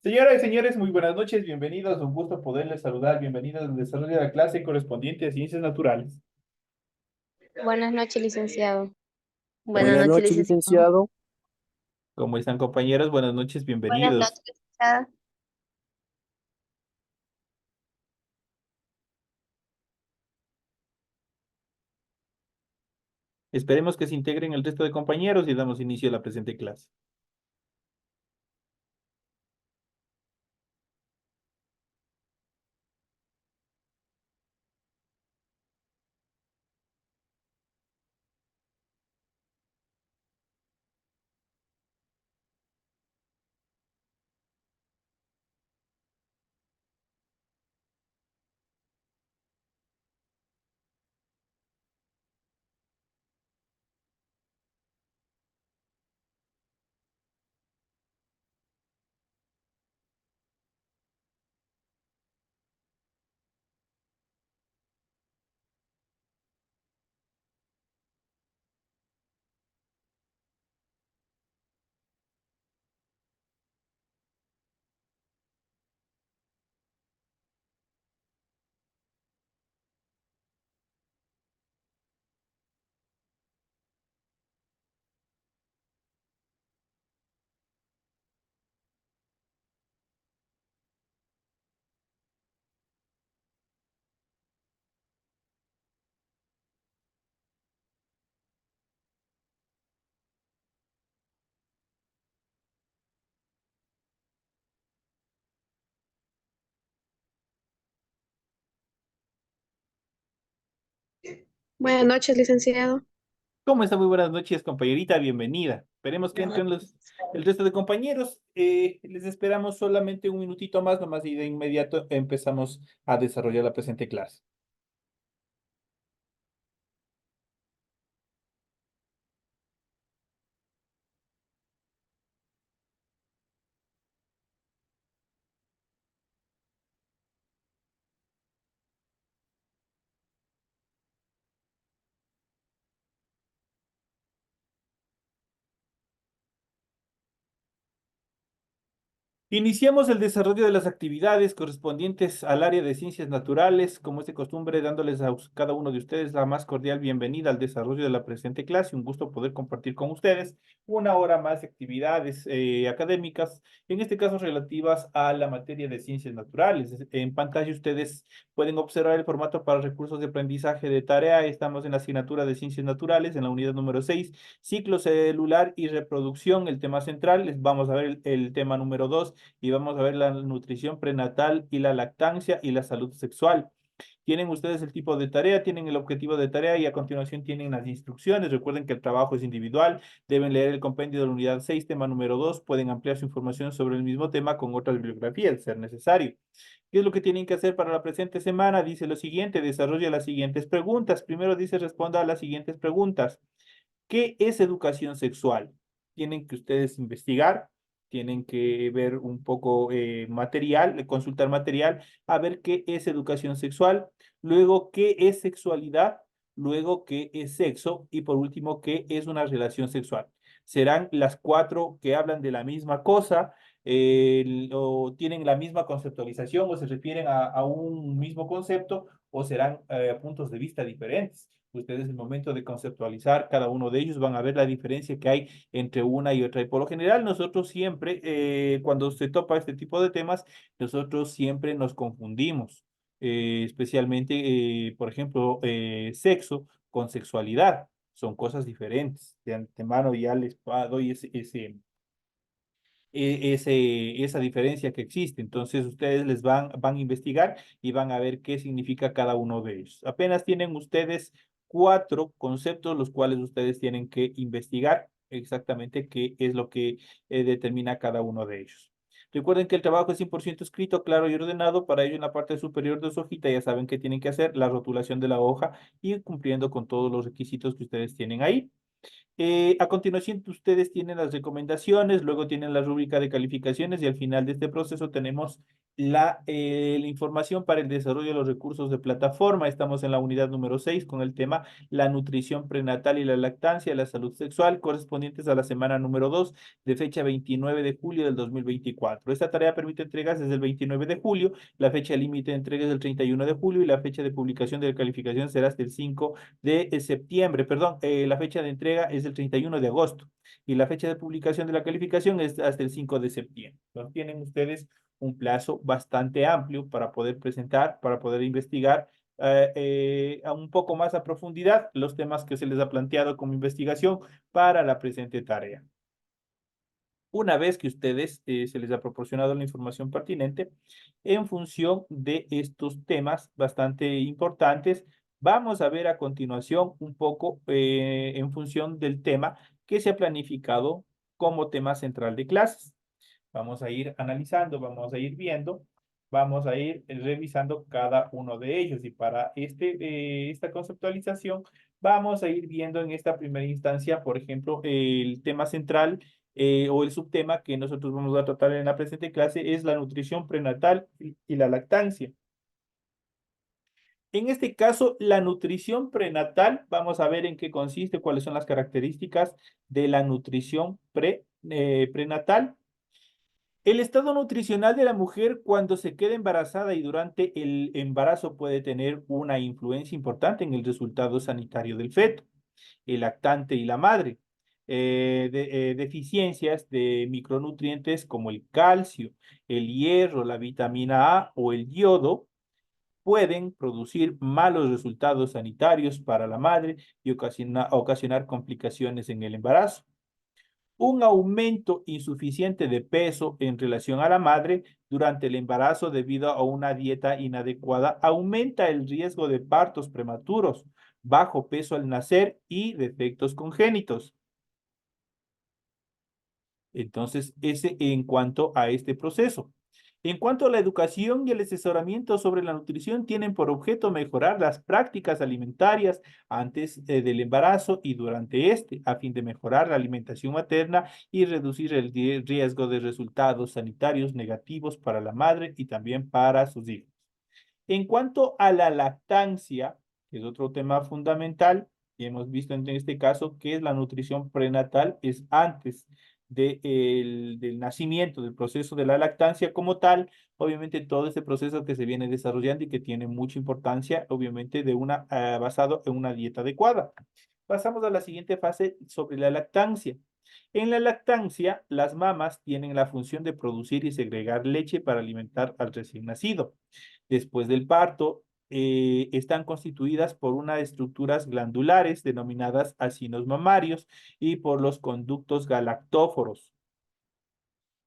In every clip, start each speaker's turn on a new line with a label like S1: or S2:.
S1: Señoras y señores, muy buenas noches, bienvenidos, un gusto poderles saludar, bienvenidos al desarrollo de la clase correspondiente a Ciencias Naturales.
S2: Buenas noches, licenciado. Buenas
S3: Buenas
S2: noches,
S3: noches,
S2: licenciado.
S3: licenciado.
S1: ¿Cómo están compañeros? Buenas noches,
S2: Buenas
S1: bienvenidos.
S2: noches, licenciada.
S1: Esperemos que se integren el resto de compañeros y damos inicio a la presente clase.
S4: Buenas noches, licenciado.
S1: ¿Cómo está? Muy buenas noches, compañerita, bienvenida. Esperemos que entren el resto de compañeros. Les esperamos solamente un minutito más, nomás y de inmediato empezamos a desarrollar la presente clase. Iniciamos el desarrollo de las actividades correspondientes al área de ciencias naturales, como es de costumbre, dándoles a cada uno de ustedes la más cordial bienvenida al desarrollo de la presente clase. Un gusto poder compartir con ustedes una hora más de actividades académicas, en este caso relativas a la materia de ciencias naturales. En pantalla ustedes pueden observar el formato para recursos de aprendizaje de tarea. Estamos en la asignatura de ciencias naturales, en la unidad número 6, ciclo celular y reproducción, el tema central. Les vamos a ver el tema número 2 y vamos a ver la nutrición prenatal y la lactancia y la salud sexual. Tienen ustedes el tipo de tarea, tienen el objetivo de tarea y a continuación tienen las instrucciones. Recuerden que el trabajo es individual, deben leer el compendio de la unidad 6, tema número 2, pueden ampliar su información sobre el mismo tema con otras bibliografías, de ser necesario. ¿Qué es lo que tienen que hacer para la presente semana? Dice lo siguiente, desarrolla las siguientes preguntas. Primero dice, responda a las siguientes preguntas. ¿Qué es educación sexual? Tienen que ustedes investigar, tienen que ver un poco material, consultar material, a ver qué es educación sexual, luego qué es sexualidad, luego qué es sexo y por último qué es una relación sexual. Serán las cuatro que hablan de la misma cosa, o tienen la misma conceptualización o se refieren a un mismo concepto o serán puntos de vista diferentes. Ustedes en el momento de conceptualizar cada uno de ellos van a ver la diferencia que hay entre una y otra. Y por lo general nosotros siempre, cuando se topa este tipo de temas, nosotros siempre nos confundimos, especialmente, por ejemplo, sexo con sexualidad. Son cosas diferentes. De antemano ya les doy esa diferencia que existe. Entonces ustedes van a investigar y van a ver qué significa cada uno de ellos. Apenas tienen ustedes cuatro conceptos los cuales ustedes tienen que investigar exactamente qué es lo que determina cada uno de ellos. Recuerden que el trabajo es 100% escrito, claro y ordenado. Para ello, en la parte superior de su hojita ya saben qué tienen que hacer, la rotulación de la hoja y cumpliendo con todos los requisitos que ustedes tienen ahí. A continuación, ustedes tienen las recomendaciones, luego tienen la rúbrica de calificaciones y al final de este proceso tenemos la información para el desarrollo de los recursos de plataforma. Estamos en la unidad número 6 con el tema la nutrición prenatal y la lactancia, la salud sexual, correspondientes a la semana número 2 de fecha 29 de julio del 2024. Esta tarea permite entregas desde el 29 de julio, la fecha límite de entrega es el 31 de julio y la fecha de publicación de la calificación será hasta el 5 de septiembre. Perdón, la fecha de entrega es el 31 de agosto y la fecha de publicación de la calificación es hasta el 5 de septiembre. Entonces, tienen ustedes un plazo bastante amplio para poder presentar, para poder investigar a un poco más a profundidad los temas que se les ha planteado como investigación para la presente tarea. Una vez que ustedes se les ha proporcionado la información pertinente, en función de estos temas bastante importantes, vamos a ver a continuación un poco en función del tema que se ha planificado como tema central de clases. Vamos a ir analizando, vamos a ir viendo, vamos a ir revisando cada uno de ellos. Y para esta conceptualización, vamos a ir viendo en esta primera instancia, por ejemplo, el tema central o el subtema que nosotros vamos a tratar en la presente clase es la nutrición prenatal y la lactancia. En este caso, la nutrición prenatal, vamos a ver en qué consiste, cuáles son las características de la nutrición prenatal. El estado nutricional de la mujer cuando se queda embarazada y durante el embarazo puede tener una influencia importante en el resultado sanitario del feto, el lactante y la madre. Deficiencias de micronutrientes como el calcio, el hierro, la vitamina A o el yodo pueden producir malos resultados sanitarios para la madre y ocasionar complicaciones en el embarazo. Un aumento insuficiente de peso en relación a la madre durante el embarazo debido a una dieta inadecuada aumenta el riesgo de partos prematuros, bajo peso al nacer y defectos congénitos. Entonces, ese en cuanto a este proceso. En cuanto a la educación y el asesoramiento sobre la nutrición, tienen por objeto mejorar las prácticas alimentarias antes del embarazo y durante este, a fin de mejorar la alimentación materna y reducir el riesgo de resultados sanitarios negativos para la madre y también para sus hijos. En cuanto a la lactancia, que es otro tema fundamental, y hemos visto en este caso que es la nutrición prenatal, es antes del nacimiento, del proceso de la lactancia como tal, obviamente todo este proceso que se viene desarrollando y que tiene mucha importancia, obviamente, basado en una dieta adecuada. Pasamos a la siguiente fase sobre la lactancia. En la lactancia, las mamas tienen la función de producir y segregar leche para alimentar al recién nacido. Después del parto, están constituidas por unas estructuras glandulares denominadas acinos mamarios y por los conductos galactóforos,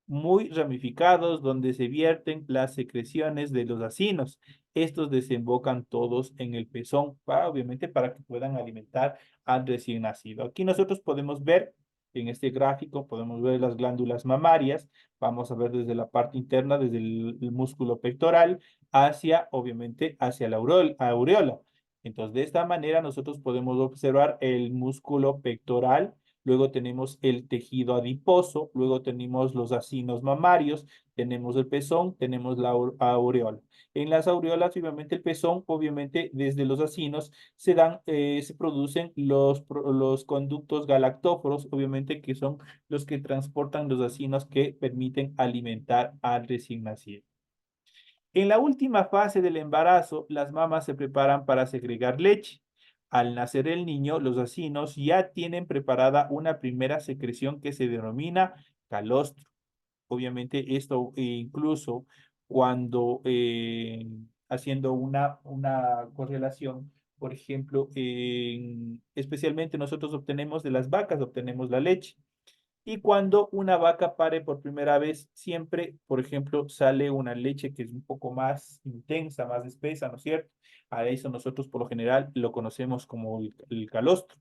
S1: muy ramificados, donde se vierten las secreciones de los acinos. Estos desembocan todos en el pezón, obviamente para que puedan alimentar al recién nacido. Aquí nosotros podemos ver en este gráfico, podemos ver las glándulas mamarias. Vamos a ver desde la parte interna, desde el músculo pectoral, hacia, obviamente, hacia la aureola. Entonces, de esta manera nosotros podemos observar el músculo pectoral. Luego tenemos el tejido adiposo, luego tenemos los acinos mamarios, tenemos el pezón, tenemos la aureola. En las aureolas, obviamente el pezón, obviamente desde los acinos se producen los conductos galactóforos, obviamente que son los que transportan los acinos que permiten alimentar al recién nacido. En la última fase del embarazo, las mamas se preparan para segregar leche. Al nacer el niño, los acinos ya tienen preparada una primera secreción que se denomina calostro. Obviamente esto incluso cuando haciendo una correlación, por ejemplo, especialmente nosotros obtenemos de las vacas, obtenemos la leche. Y cuando una vaca pare por primera vez, siempre, por ejemplo, sale una leche que es un poco más intensa, más espesa, ¿no es cierto? A eso nosotros por lo general lo conocemos como el calostro.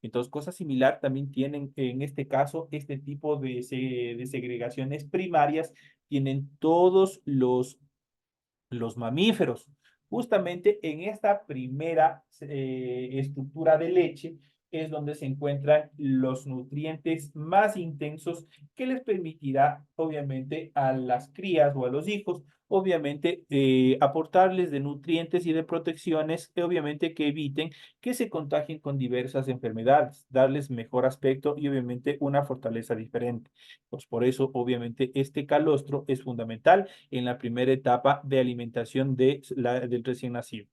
S1: Entonces, cosa similar también tienen en este caso, este tipo de segregaciones primarias, tienen todos los mamíferos. Justamente en esta primera estructura de leche, es donde se encuentran los nutrientes más intensos que les permitirá, obviamente, a las crías o a los hijos, obviamente, aportarles de nutrientes y de protecciones, obviamente, que eviten que se contagien con diversas enfermedades, darles mejor aspecto y, obviamente, una fortaleza diferente. Pues por eso, obviamente, este calostro es fundamental en la primera etapa de alimentación del recién nacido.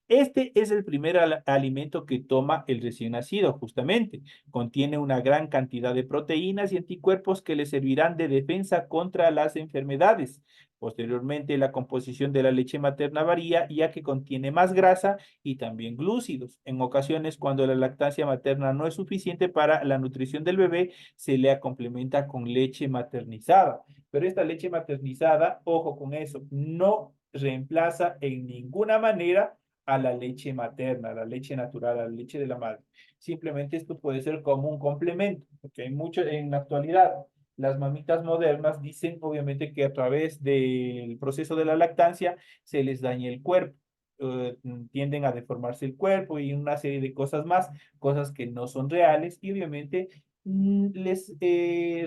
S1: Este es el primer alimento que toma el recién nacido, justamente. Contiene una gran cantidad de proteínas y anticuerpos que le servirán de defensa contra las enfermedades. Posteriormente, la composición de la leche materna varía, ya que contiene más grasa y también glúcidos. En ocasiones, cuando la lactancia materna no es suficiente para la nutrición del bebé, se le complementa con leche maternizada. Pero esta leche maternizada, ojo con eso, no reemplaza en ninguna manera a la leche materna, a la leche natural, a la leche de la madre. Simplemente esto puede ser como un complemento, porque hay mucho en la actualidad. Las mamitas modernas dicen, obviamente, que a través del proceso de la lactancia se les daña el cuerpo. Tienden a deformarse el cuerpo y una serie de cosas más, cosas que no son reales y obviamente les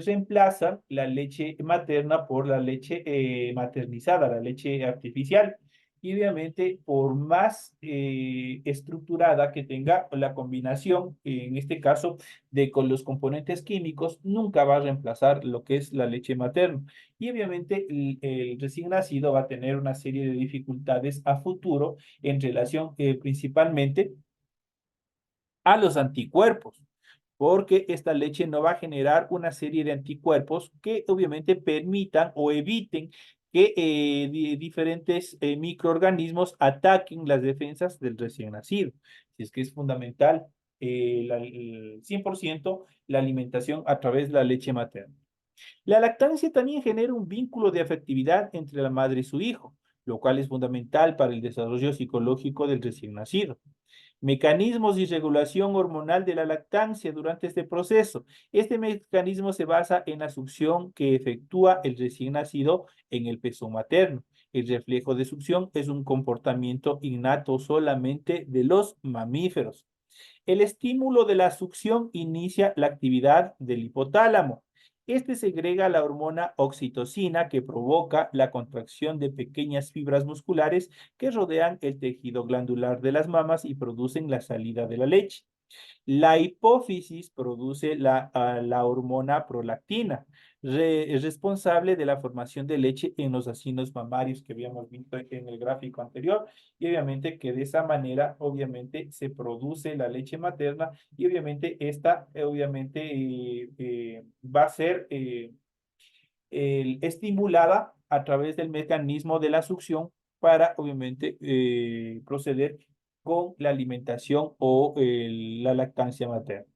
S1: reemplazan la leche materna por la leche maternizada, la leche artificial. Y obviamente, por más estructurada que tenga la combinación, en este caso, con los componentes químicos, nunca va a reemplazar lo que es la leche materna. Y obviamente, el recién nacido va a tener una serie de dificultades a futuro en relación principalmente a los anticuerpos, porque esta leche no va a generar una serie de anticuerpos que obviamente permitan o eviten que diferentes microorganismos ataquen las defensas del recién nacido. Si es que es fundamental el 100% la alimentación a través de la leche materna. La lactancia también genera un vínculo de afectividad entre la madre y su hijo, lo cual es fundamental para el desarrollo psicológico del recién nacido. Mecanismos y regulación hormonal de la lactancia durante este proceso. Este mecanismo se basa en la succión que efectúa el recién nacido en el pezón materno. El reflejo de succión es un comportamiento innato solamente de los mamíferos. El estímulo de la succión inicia la actividad del hipotálamo. Este segrega la hormona oxitocina que provoca la contracción de pequeñas fibras musculares que rodean el tejido glandular de las mamas y producen la salida de la leche. La hipófisis produce la hormona prolactina, es responsable de la formación de leche en los asinos mamarios que habíamos visto en el gráfico anterior y obviamente que de esa manera obviamente se produce la leche materna y obviamente esta obviamente va a ser estimulada a través del mecanismo de la succión para obviamente proceder con la alimentación o la lactancia materna.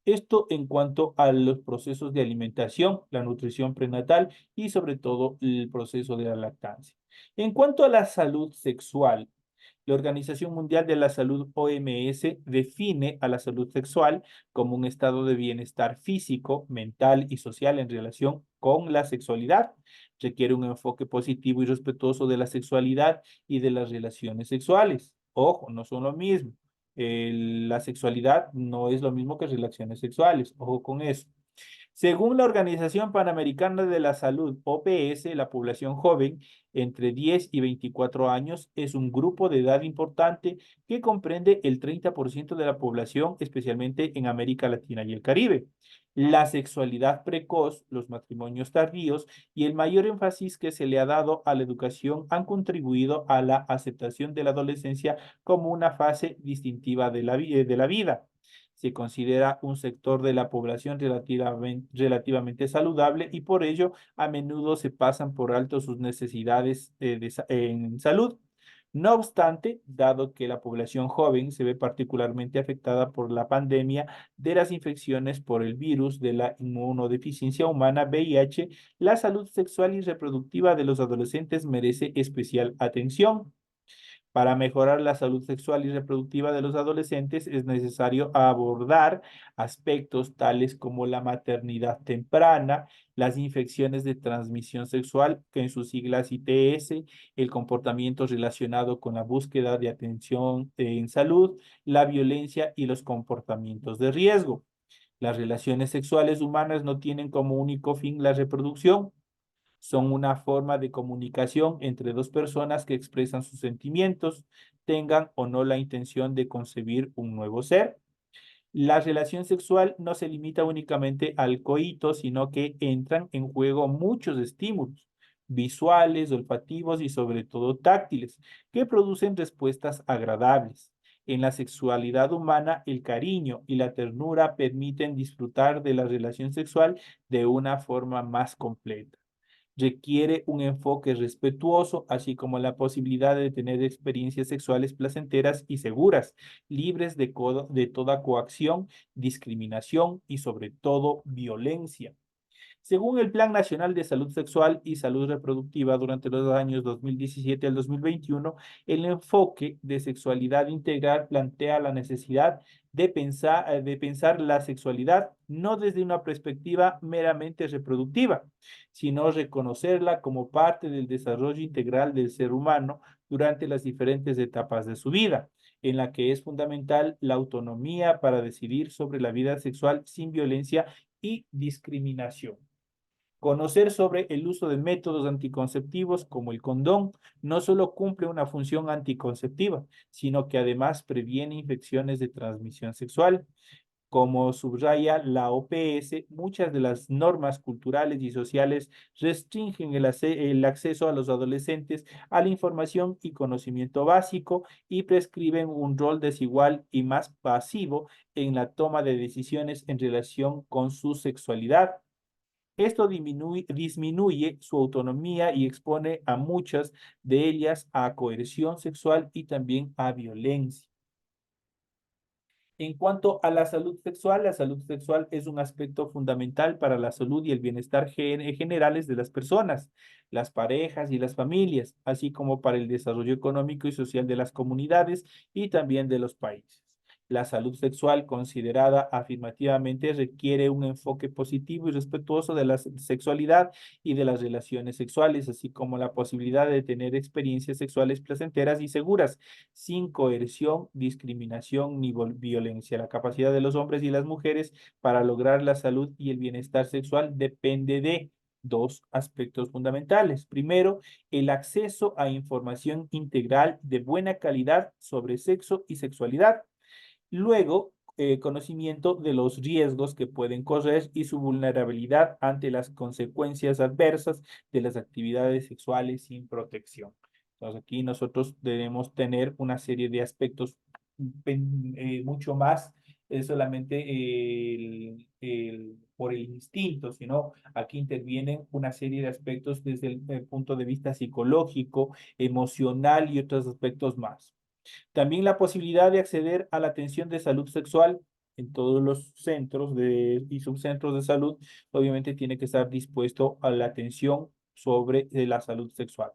S1: Esto en cuanto a los procesos de alimentación, la nutrición prenatal y sobre todo el proceso de la lactancia. En cuanto a la salud sexual, la Organización Mundial de la Salud, OMS, define a la salud sexual como un estado de bienestar físico, mental y social en relación con la sexualidad. Requiere un enfoque positivo y respetuoso de la sexualidad y de las relaciones sexuales. Ojo, no son lo mismo. La sexualidad no es lo mismo que relaciones sexuales. Ojo con eso. Según la Organización Panamericana de la Salud, OPS, la población joven entre 10 y 24 años es un grupo de edad importante que comprende el 30% de la población, especialmente en América Latina y el Caribe. La sexualidad precoz, los matrimonios tardíos y el mayor énfasis que se le ha dado a la educación han contribuido a la aceptación de la adolescencia como una fase distintiva de la vida. Se considera un sector de la población relativamente saludable y por ello a menudo se pasan por alto sus necesidades en salud. No obstante, dado que la población joven se ve particularmente afectada por la pandemia de las infecciones por el virus de la inmunodeficiencia humana VIH, la salud sexual y reproductiva de los adolescentes merece especial atención. Para mejorar la salud sexual y reproductiva de los adolescentes es necesario abordar aspectos tales como la maternidad temprana, las infecciones de transmisión sexual, que en sus siglas ITS, el comportamiento relacionado con la búsqueda de atención en salud, la violencia y los comportamientos de riesgo. Las relaciones sexuales humanas no tienen como único fin la reproducción, son una forma de comunicación entre dos personas que expresan sus sentimientos, tengan o no la intención de concebir un nuevo ser. La relación sexual no se limita únicamente al coito, sino que entran en juego muchos estímulos visuales, olfativos y sobre todo táctiles, que producen respuestas agradables. En la sexualidad humana, el cariño y la ternura permiten disfrutar de la relación sexual de una forma más completa. Requiere un enfoque respetuoso, así como la posibilidad de tener experiencias sexuales placenteras y seguras, libres de toda coacción, discriminación y sobre todo violencia. Según el Plan Nacional de Salud Sexual y Salud Reproductiva durante los años 2017 al 2021, el enfoque de sexualidad integral plantea la necesidad de pensar la sexualidad no desde una perspectiva meramente reproductiva, sino reconocerla como parte del desarrollo integral del ser humano durante las diferentes etapas de su vida, en la que es fundamental la autonomía para decidir sobre la vida sexual sin violencia y discriminación. Conocer sobre el uso de métodos anticonceptivos como el condón no solo cumple una función anticonceptiva, sino que además previene infecciones de transmisión sexual. Como subraya la OPS, muchas de las normas culturales y sociales restringen el acceso a los adolescentes a la información y conocimiento básico y prescriben un rol desigual y más pasivo en la toma de decisiones en relación con su sexualidad. Esto disminuye su autonomía y expone a muchas de ellas a coerción sexual y también a violencia. En cuanto a la salud sexual es un aspecto fundamental para la salud y el bienestar generales de las personas, las parejas y las familias, así como para el desarrollo económico y social de las comunidades y también de los países. La salud sexual considerada afirmativamente requiere un enfoque positivo y respetuoso de la sexualidad y de las relaciones sexuales, así como la posibilidad de tener experiencias sexuales placenteras y seguras sin coerción, discriminación ni violencia. La capacidad de los hombres y las mujeres para lograr la salud y el bienestar sexual depende de dos aspectos fundamentales. Primero, el acceso a información integral de buena calidad sobre sexo y sexualidad. Luego, conocimiento de los riesgos que pueden correr y su vulnerabilidad ante las consecuencias adversas de las actividades sexuales sin protección. Entonces, aquí nosotros debemos tener una serie de aspectos mucho más solamente por el instinto, sino aquí intervienen una serie de aspectos desde el punto de vista psicológico, emocional y otros aspectos más. También la posibilidad de acceder a la atención de salud sexual en todos los centros y subcentros de salud, obviamente tiene que estar dispuesto a la atención sobre la salud sexual.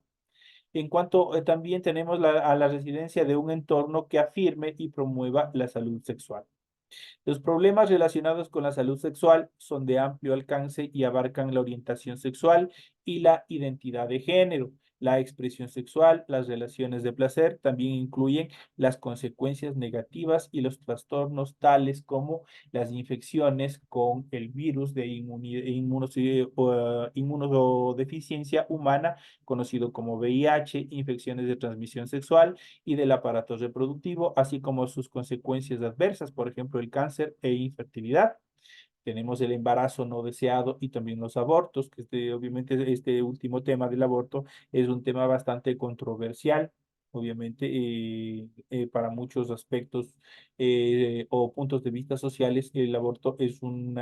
S1: En cuanto también tenemos a la residencia de un entorno que afirme y promueva la salud sexual. Los problemas relacionados con la salud sexual son de amplio alcance y abarcan la orientación sexual y la identidad de género. La expresión sexual, las relaciones de placer también incluyen las consecuencias negativas y los trastornos tales como las infecciones con el virus de inmunodeficiencia humana, conocido como VIH, infecciones de transmisión sexual y del aparato reproductivo, así como sus consecuencias adversas, por ejemplo, el cáncer e infertilidad. Tenemos el embarazo no deseado y también los abortos, que obviamente este último tema del aborto es un tema bastante controversial, obviamente para muchos aspectos o puntos de vista sociales, el aborto es un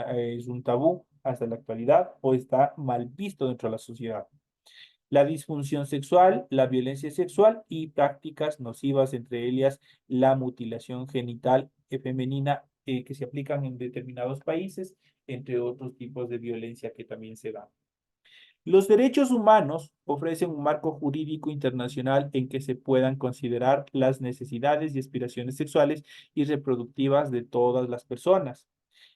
S1: tabú hasta la actualidad o está mal visto dentro de la sociedad. La disfunción sexual, la violencia sexual y prácticas nocivas, entre ellas la mutilación genital femenina que se aplican en determinados países, entre otros tipos de violencia que también se dan. Los derechos humanos ofrecen un marco jurídico internacional en que se puedan considerar las necesidades y aspiraciones sexuales y reproductivas de todas las personas.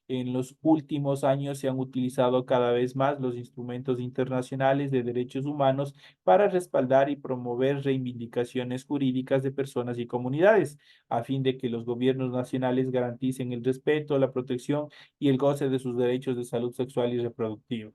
S1: En los últimos años se han utilizado cada vez más los instrumentos internacionales de derechos humanos para respaldar y promover reivindicaciones jurídicas de personas y comunidades, a fin de que los gobiernos nacionales garanticen el respeto, la protección y el goce de sus derechos de salud sexual y reproductiva.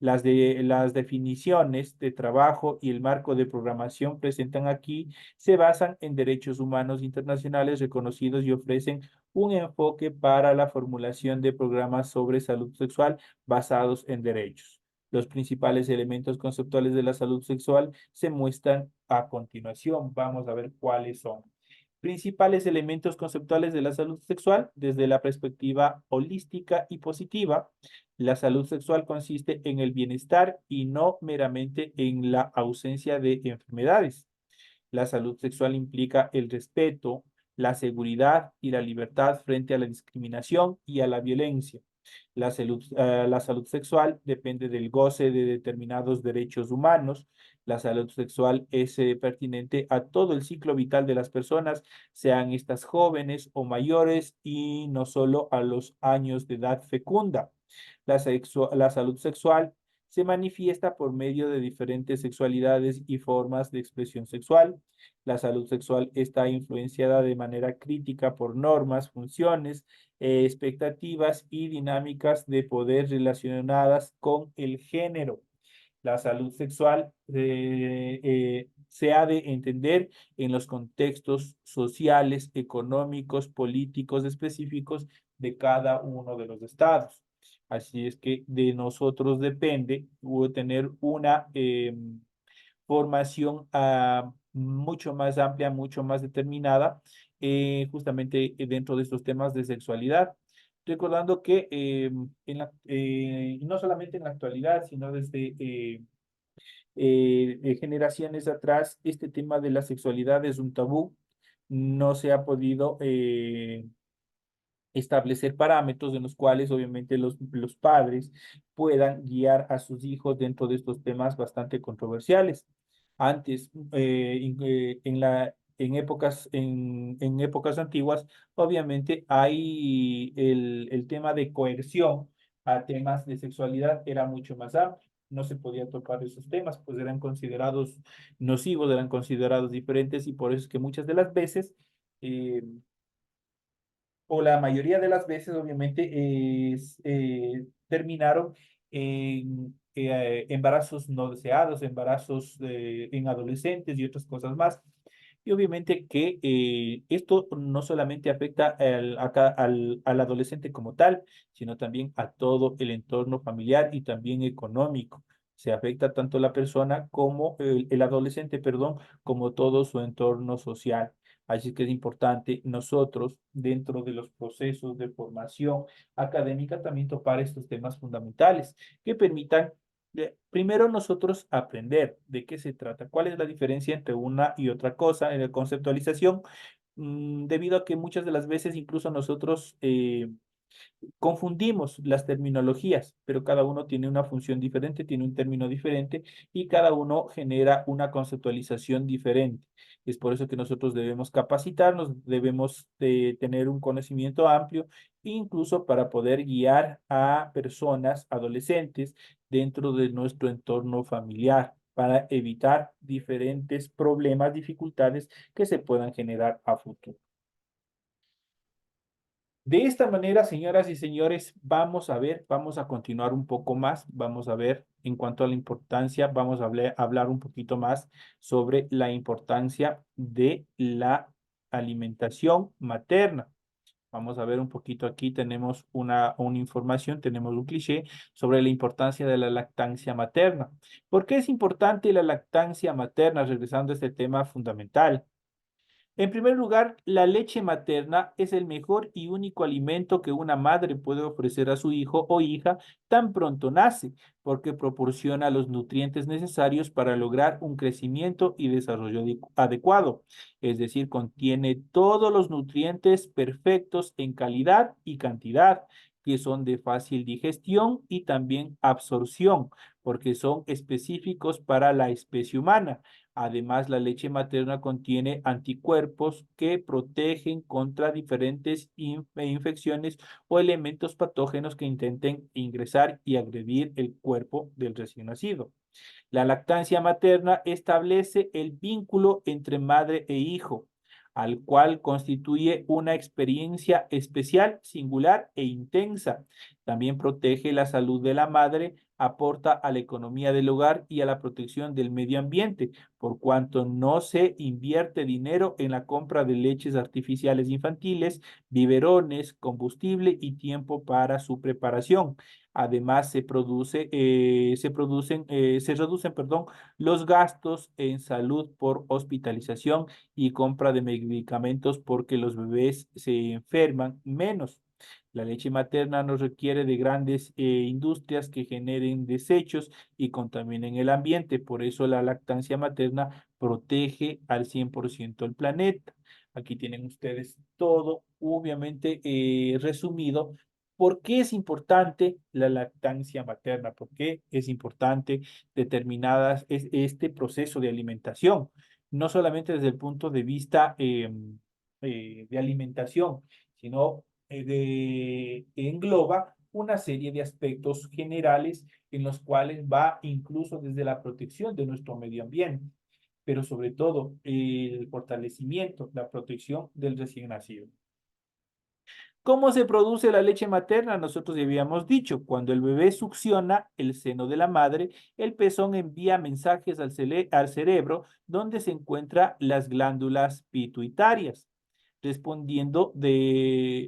S1: Las definiciones de trabajo y el marco de programación presentan aquí se basan en derechos humanos internacionales reconocidos y ofrecen un enfoque para la formulación de programas sobre salud sexual basados en derechos. Los principales elementos conceptuales de la salud sexual se muestran a continuación. Vamos a ver cuáles son. Principales elementos conceptuales de la salud sexual desde la perspectiva holística y positiva. La salud sexual consiste en el bienestar y no meramente en la ausencia de enfermedades. La salud sexual implica el respeto, la seguridad y la libertad frente a la discriminación y a la violencia. La salud sexual depende del goce de determinados derechos humanos. La salud sexual es pertinente a todo el ciclo vital de las personas, sean estas jóvenes o mayores, y no solo a los años de edad fecunda. La salud sexual se manifiesta por medio de diferentes sexualidades y formas de expresión sexual. La salud sexual está influenciada de manera crítica por normas, funciones, expectativas y dinámicas de poder relacionadas con el género. La salud sexual se ha de entender en los contextos sociales, económicos, políticos específicos de cada uno de los estados. Así es que de nosotros depende tener una formación mucho más amplia, mucho más determinada, justamente dentro de estos temas de sexualidad. Recordando que no solamente en la actualidad, sino desde generaciones atrás, este tema de la sexualidad es un tabú. No se ha podido establecer parámetros en los cuales obviamente los padres puedan guiar a sus hijos dentro de estos temas bastante controversiales. Antes, en épocas antiguas, obviamente hay el tema de coerción a temas de sexualidad era mucho más amplio. No se podía tocar esos temas, pues eran considerados nocivos, eran considerados diferentes, y por eso es que muchas de las veces eh, o la mayoría de las veces, obviamente, terminaron en embarazos no deseados, embarazos en adolescentes y otras cosas más. Y obviamente que esto no solamente afecta al adolescente como tal, sino también a todo el entorno familiar y también económico. Se afecta tanto la persona como el adolescente, perdón, como todo su entorno social. Así que es importante nosotros, dentro de los procesos de formación académica, también topar estos temas fundamentales que permitan, primero nosotros aprender de qué se trata, cuál es la diferencia entre una y otra cosa en la conceptualización, debido a que muchas de las veces incluso nosotros confundimos las terminologías, pero cada uno tiene una función diferente, tiene un término diferente y cada uno genera una conceptualización diferente. Es por eso que nosotros debemos capacitarnos, debemos tener un conocimiento amplio, incluso para poder guiar a personas, adolescentes, dentro de nuestro entorno familiar, para evitar diferentes problemas, dificultades que se puedan generar a futuro. De esta manera, señoras y señores, vamos a ver, vamos a continuar un poco más, vamos a ver en cuanto a la importancia, vamos a hablar un poquito más sobre la importancia de la alimentación materna. Vamos a ver un poquito aquí, tenemos una información, tenemos un cliché sobre la importancia de la lactancia materna. ¿Por qué es importante la lactancia materna? Regresando a este tema fundamental. En primer lugar, la leche materna es el mejor y único alimento que una madre puede ofrecer a su hijo o hija tan pronto nace, porque proporciona los nutrientes necesarios para lograr un crecimiento y desarrollo adecuado. Es decir, contiene todos los nutrientes perfectos en calidad y cantidad que son de fácil digestión y también absorción, porque son específicos para la especie humana. Además, la leche materna contiene anticuerpos que protegen contra diferentes infecciones o elementos patógenos que intenten ingresar y agredir el cuerpo del recién nacido. La lactancia materna establece el vínculo entre madre e hijo, al cual constituye una experiencia especial, singular e intensa. También protege la salud de la madre, aporta a la economía del hogar y a la protección del medio ambiente, por cuanto no se invierte dinero en la compra de leches artificiales infantiles, biberones, combustible y tiempo para su preparación. Además, se reducen, perdón, los gastos en salud por hospitalización y compra de medicamentos porque los bebés se enferman menos. La leche materna no requiere de grandes industrias que generen desechos y contaminen el ambiente. Por eso la lactancia materna protege al 100% el planeta. Aquí tienen ustedes todo, obviamente resumido. ¿Por qué es importante la lactancia materna? ¿Por qué es importante este proceso de alimentación? No solamente desde el punto de vista de alimentación, sino engloba una serie de aspectos generales en los cuales va incluso desde la protección de nuestro medio ambiente, pero sobre todo el fortalecimiento, la protección del recién nacido. ¿Cómo se produce la leche materna? Nosotros ya habíamos dicho, cuando el bebé succiona el seno de la madre, el pezón envía mensajes al cerebro donde se encuentran las glándulas pituitarias,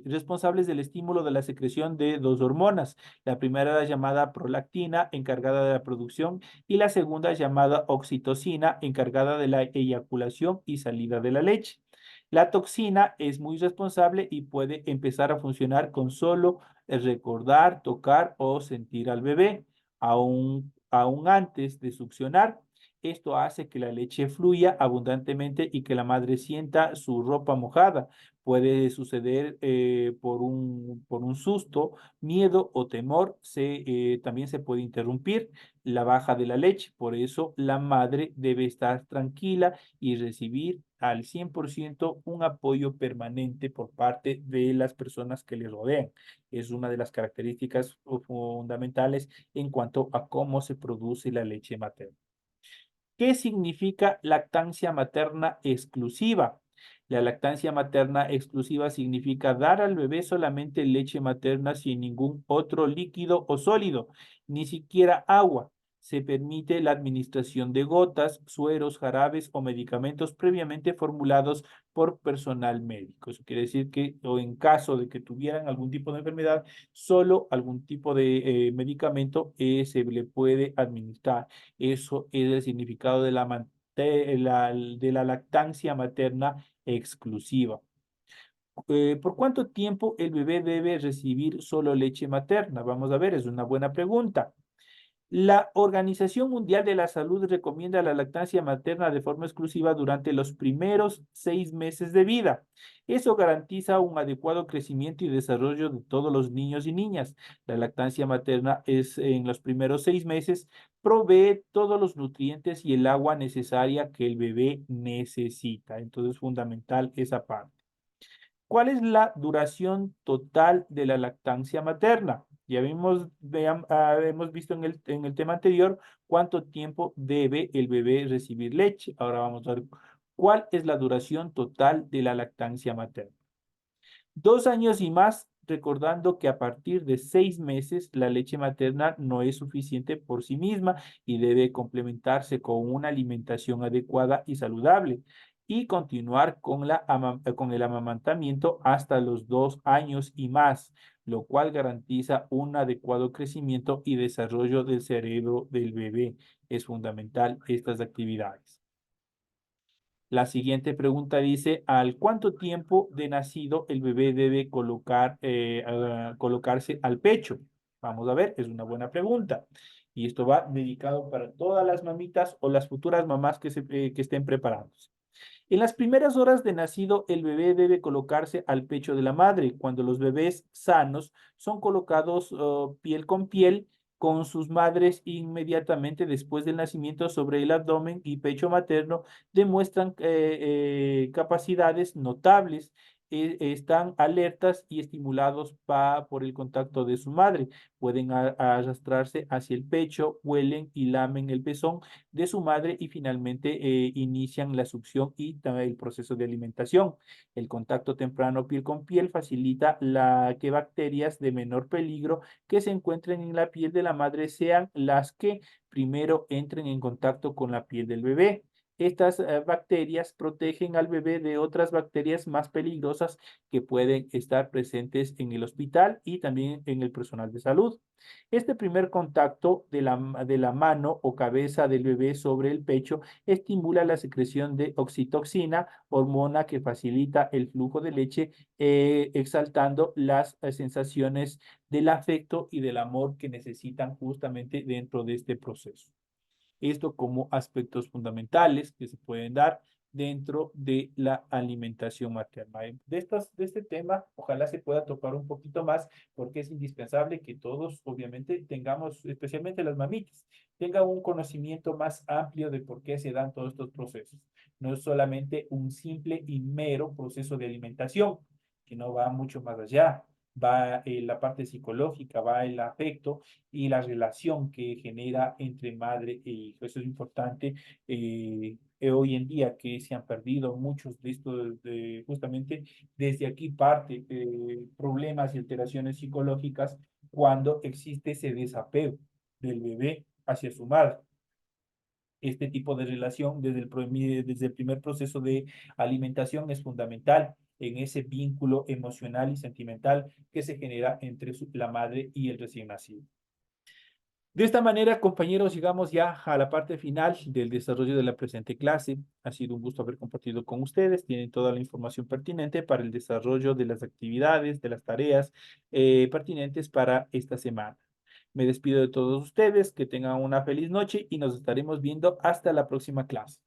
S1: responsables del estímulo de la secreción de dos hormonas. La primera es llamada prolactina, encargada de la producción, y la segunda es llamada oxitocina, encargada de la eyaculación y salida de la leche. La toxina es muy responsable y puede empezar a funcionar con solo recordar, tocar o sentir al bebé, aún antes de succionar. Esto hace que la leche fluya abundantemente y que la madre sienta su ropa mojada. Puede suceder por un susto, miedo o temor. También se puede interrumpir la baja de la leche. Por eso la madre debe estar tranquila y recibir al 100% un apoyo permanente por parte de las personas que le rodean. Es una de las características fundamentales en cuanto a cómo se produce la leche materna. ¿Qué significa lactancia materna exclusiva? La lactancia materna exclusiva significa dar al bebé solamente leche materna sin ningún otro líquido o sólido, ni siquiera agua. Se permite la administración de gotas, sueros, jarabes o medicamentos previamente formulados por personal médico. Eso quiere decir que, o en caso de que tuvieran algún tipo de enfermedad, solo algún tipo de medicamento se le puede administrar. Eso es el significado de la lactancia materna exclusiva. ¿Por cuánto tiempo el bebé debe recibir solo leche materna? Vamos a ver, es una buena pregunta. La Organización Mundial de la Salud recomienda la lactancia materna de forma exclusiva durante los primeros 6 meses de vida. Eso garantiza un adecuado crecimiento y desarrollo de todos los niños y niñas. La lactancia materna es en los primeros 6 meses, provee todos los nutrientes y el agua necesaria que el bebé necesita. Entonces es fundamental esa parte. ¿Cuál es la duración total de la lactancia materna? Ya hemos visto en el tema anterior cuánto tiempo debe el bebé recibir leche. Ahora vamos a ver cuál es la duración total de la lactancia materna. 2 años y más, recordando que a partir de 6 meses la leche materna no es suficiente por sí misma y debe complementarse con una alimentación adecuada y saludable y continuar con el amamantamiento hasta los 2 años y más, lo cual garantiza un adecuado crecimiento y desarrollo del cerebro del bebé. Es fundamental estas actividades. La siguiente pregunta dice, ¿al cuánto tiempo de nacido el bebé debe colocarse al pecho? Vamos a ver, es una buena pregunta. Y esto va dedicado para todas las mamitas o las futuras mamás que estén preparados. En las primeras horas de nacido, el bebé debe colocarse al pecho de la madre. Cuando los bebés sanos son colocados piel con piel con sus madres inmediatamente después del nacimiento sobre el abdomen y pecho materno, demuestran capacidades notables. Están alertas y estimulados por el contacto de su madre. Pueden arrastrarse hacia el pecho, huelen y lamen el pezón de su madre y finalmente inician la succión y también el proceso de alimentación. El contacto temprano piel con piel facilita que bacterias de menor peligro que se encuentren en la piel de la madre sean las que primero entren en contacto con la piel del bebé. Estas bacterias protegen al bebé de otras bacterias más peligrosas que pueden estar presentes en el hospital y también en el personal de salud. Este primer contacto de la mano o cabeza del bebé sobre el pecho estimula la secreción de oxitocina, hormona que facilita el flujo de leche, exaltando las sensaciones del afecto y del amor que necesitan justamente dentro de este proceso. Esto como aspectos fundamentales que se pueden dar dentro de la alimentación materna. De este tema, ojalá se pueda tocar un poquito más, porque es indispensable que todos, obviamente, tengamos, especialmente las mamitas, tengan un conocimiento más amplio de por qué se dan todos estos procesos. No es solamente un simple y mero proceso de alimentación, que no va mucho más allá. Va la parte psicológica, va el afecto y la relación que genera entre madre e hijo. Eso es importante. Hoy en día que se han perdido muchos de estos, justamente desde aquí parte problemas y alteraciones psicológicas cuando existe ese desapego del bebé hacia su madre. Este tipo de relación desde el primer proceso de alimentación es fundamental en ese vínculo emocional y sentimental que se genera entre la madre y el recién nacido. De esta manera, compañeros, llegamos ya a la parte final del desarrollo de la presente clase. Ha sido un gusto haber compartido con ustedes. Tienen toda la información pertinente para el desarrollo de las actividades, de las tareas pertinentes para esta semana. Me despido de todos ustedes, que tengan una feliz noche y nos estaremos viendo hasta la próxima clase.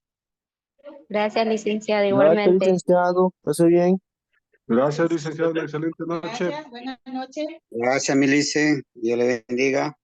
S2: Gracias, licenciada,
S3: Gracias,
S2: igualmente.
S3: licenciado. Pase bien.
S5: Gracias, licenciado. Una excelente noche.
S6: Gracias, buenas noches.
S7: Gracias, Milice. Dios le bendiga.